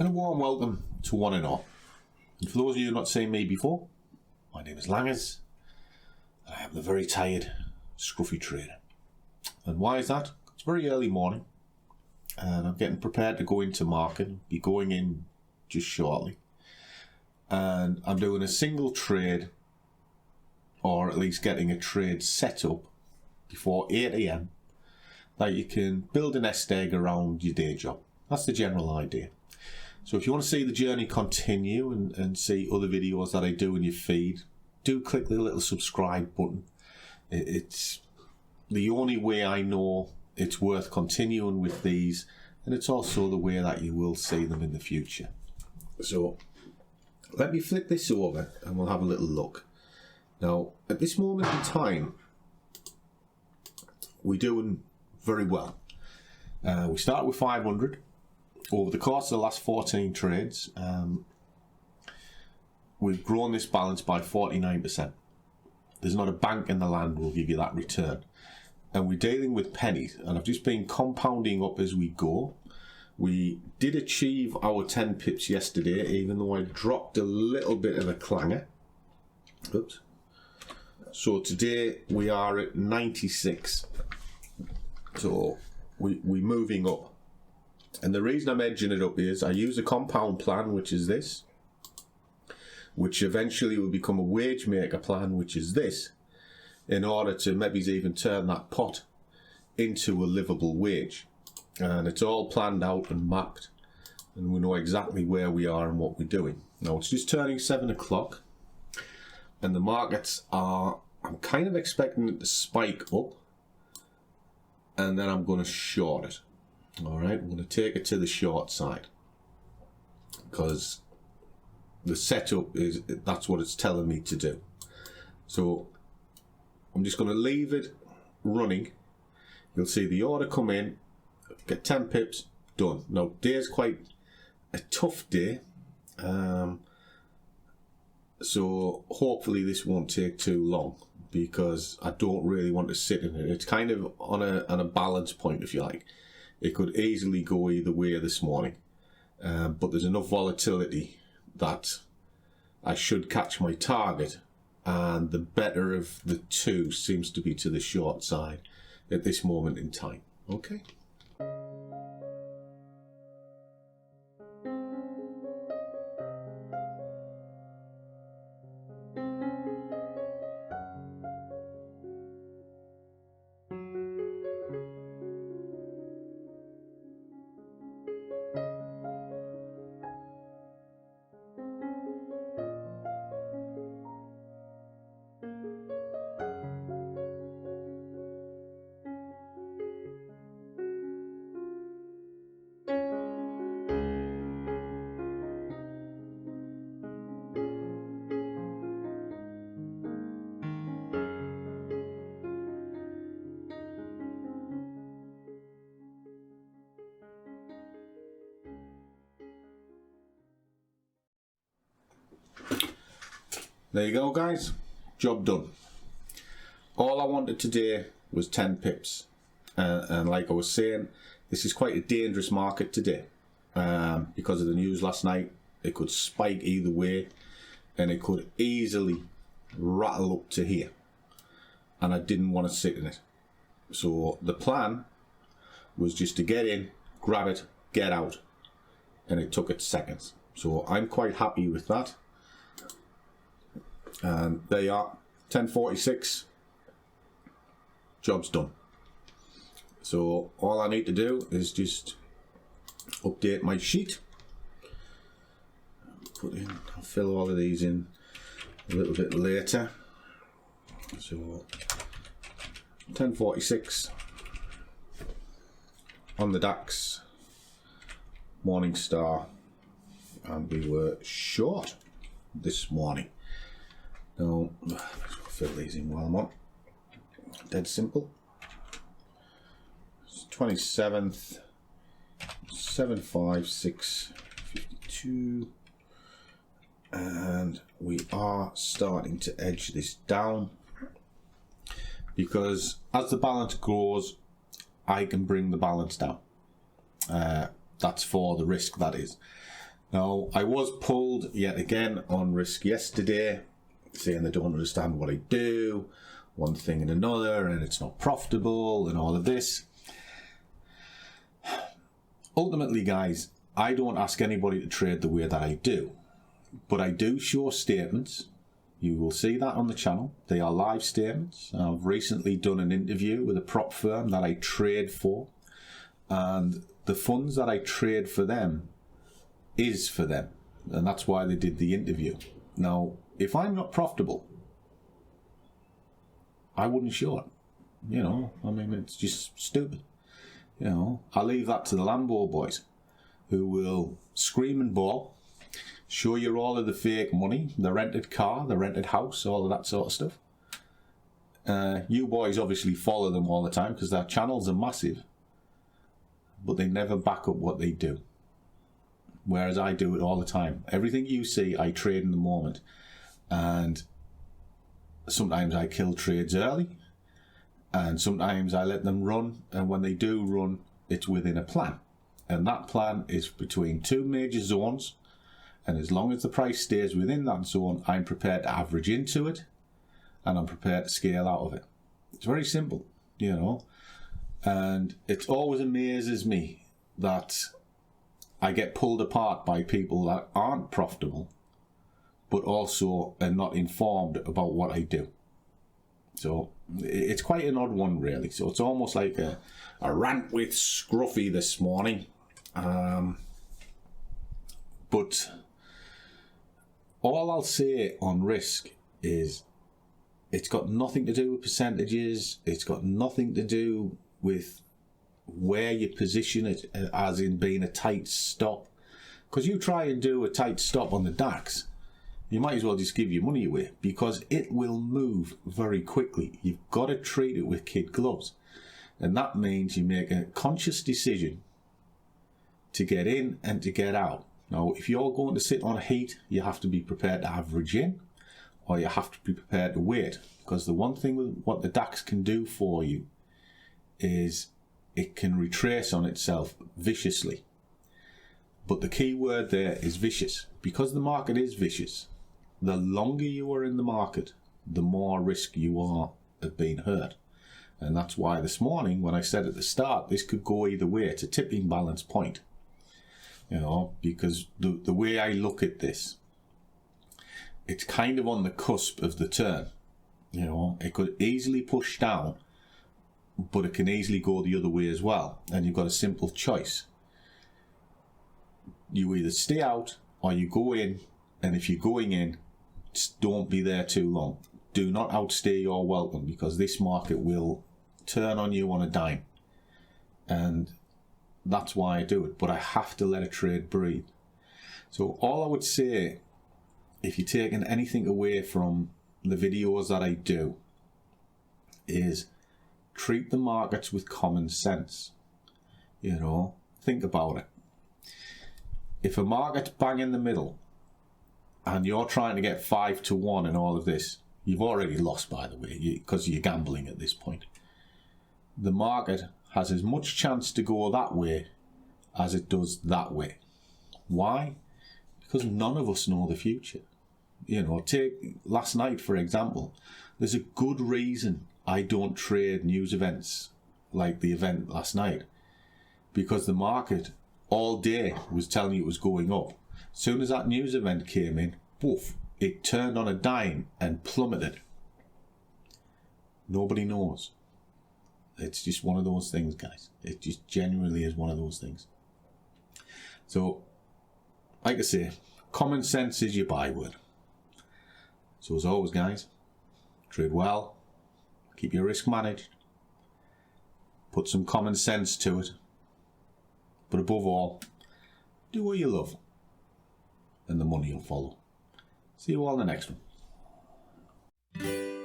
and a warm welcome to one and all. And for those of you who have not seen me before, my name is Langers, and I am the very tired, scruffy trader. And why is that? It's very early morning, and I'm getting prepared to go into market, be going in just shortly. And I'm doing a single trade, or at least getting a trade set up before 8 AM that you can build a nest egg around your day job. That's the general idea. So if you want to see the journey continue and see other videos that I do in your feed, do click the little subscribe button. It's the only way I know it's worth continuing with these, and it's also the way that you will see them in the future. So let me flip this over and we'll have a little look. Now, at this moment in time, we're doing very well. We started with 500. Over the course of the last 14 trades, we've grown this balance by 49%. There's not a bank in the land will give you that return. And we're dealing with pennies, and I've just been compounding up as we go. We did achieve our 10 pips yesterday, even though I dropped a little bit of a clanger. Oops. So today we are at 96. So we're moving up. And the reason I'm edging it up is I use a compound plan, which is this, which eventually will become a wage maker plan, which is this, in order to maybe even turn that pot into a livable wage. And it's all planned out and mapped, and we know exactly where we are and what we're doing. Now it's just turning 7 o'clock, and the markets are, I'm kind of expecting it to spike up, and then I'm going to short it. All right, I'm going to take it to the short side because the setup is, that's what it's telling me to do. So I'm just going to leave it running. You'll see the order come in, get 10 pips, done. Now, today's quite a tough day, so hopefully this won't take too long because I don't really want to sit in it. It's kind of on a balance point, if you like. It could easily go either way this morning, but there's enough volatility that I should catch my target, and the better of the two seems to be to the short side at this moment in time. Okay. There you go, guys. Job done. All I wanted today was 10 pips. And like I was saying, this is quite a dangerous market today. Because of the news last night, it could spike either way, and it could easily rattle up to here. And I didn't want to sit in it. So the plan was just to get in, grab it, get out. And it took it seconds. So I'm quite happy with that. And there you are, 10:46, job's done. So all I need to do is just update my sheet. I'll fill all of these in a little bit later. So 10:46 on the DAX, Morningstar, and we were short this morning. Now, fill these in while I'm on. Dead simple. It's 27th, 756.52, and we are starting to edge this down because as the balance grows, I can bring the balance down. That's for the risk, that is. Now, I was pulled yet again on risk yesterday, saying they don't understand what I do, one thing and another, and it's not profitable and all of this. Ultimately, guys, I don't ask anybody to trade the way that I do, but I do show statements. You will see that on the channel. They are live statements. I've recently done an interview with a prop firm that I trade for, and the funds that I trade for them is for them, and that's why they did the interview. Now, if I'm not profitable, I wouldn't show it. You know, I mean, it's just stupid. You know, I leave that to the Lambo boys, who will scream and bawl, show you all of the fake money, the rented car, the rented house, all of that sort of stuff. You boys obviously follow them all the time because their channels are massive, but they never back up what they do. Whereas I do it all the time. Everything you see, I trade in the moment. And sometimes I kill trades early, and sometimes I let them run, and when they do run, it's within a plan. And that plan is between two major zones, and as long as the price stays within that zone, I'm prepared to average into it, and I'm prepared to scale out of it. It's very simple, you know. And it always amazes me that I get pulled apart by people that aren't profitable, but also are not informed about what I do. So it's quite an odd one, really. So it's almost like a rant with Scruffy this morning. But all I'll say on risk is it's got nothing to do with percentages. It's got nothing to do with where you position it, as in being a tight stop. Because you try and do a tight stop on the DAX, you might as well just give your money away, because it will move very quickly. You've got to treat it with kid gloves. And that means you make a conscious decision to get in and to get out. Now, if you're going to sit on heat, you have to be prepared to average in, or you have to be prepared to wait. Because the one thing with what the DAX can do for you is it can retrace on itself viciously. But the key word there is vicious. Because the market is vicious, the longer you are in the market, the more risk you are of being hurt. And that's why this morning, when I said at the start, this could go either way. It's a tipping balance point. You know, because the way I look at this, it's kind of on the cusp of the turn. You know, it could easily push down, but it can easily go the other way as well. And you've got a simple choice. You either stay out or you go in, and if you're going in, don't be there too long. Do not outstay your welcome, because this market will turn on you on a dime. And that's why I do it. But I have to let a trade breathe. So all I would say, if you're taking anything away from the videos that I do, is treat the markets with common sense. You know, think about it. If a market's bang in the middle and you're trying to get 5 to 1 and all of this, you've already lost, by the way, because you're gambling at this point. The market has as much chance to go that way as it does that way. Why? Because none of us know the future. You know, take last night, for example. There's a good reason I don't trade news events like the event last night. Because the market all day was telling you it was going up. As soon as that news event came in, poof, it turned on a dime and plummeted. Nobody knows. It's just one of those things, guys. It just genuinely is one of those things. So, like I say, common sense is your byword. So as always, guys, trade well, keep your risk managed, put some common sense to it, but above all, do what you love, and the money will follow. See you all in the next one.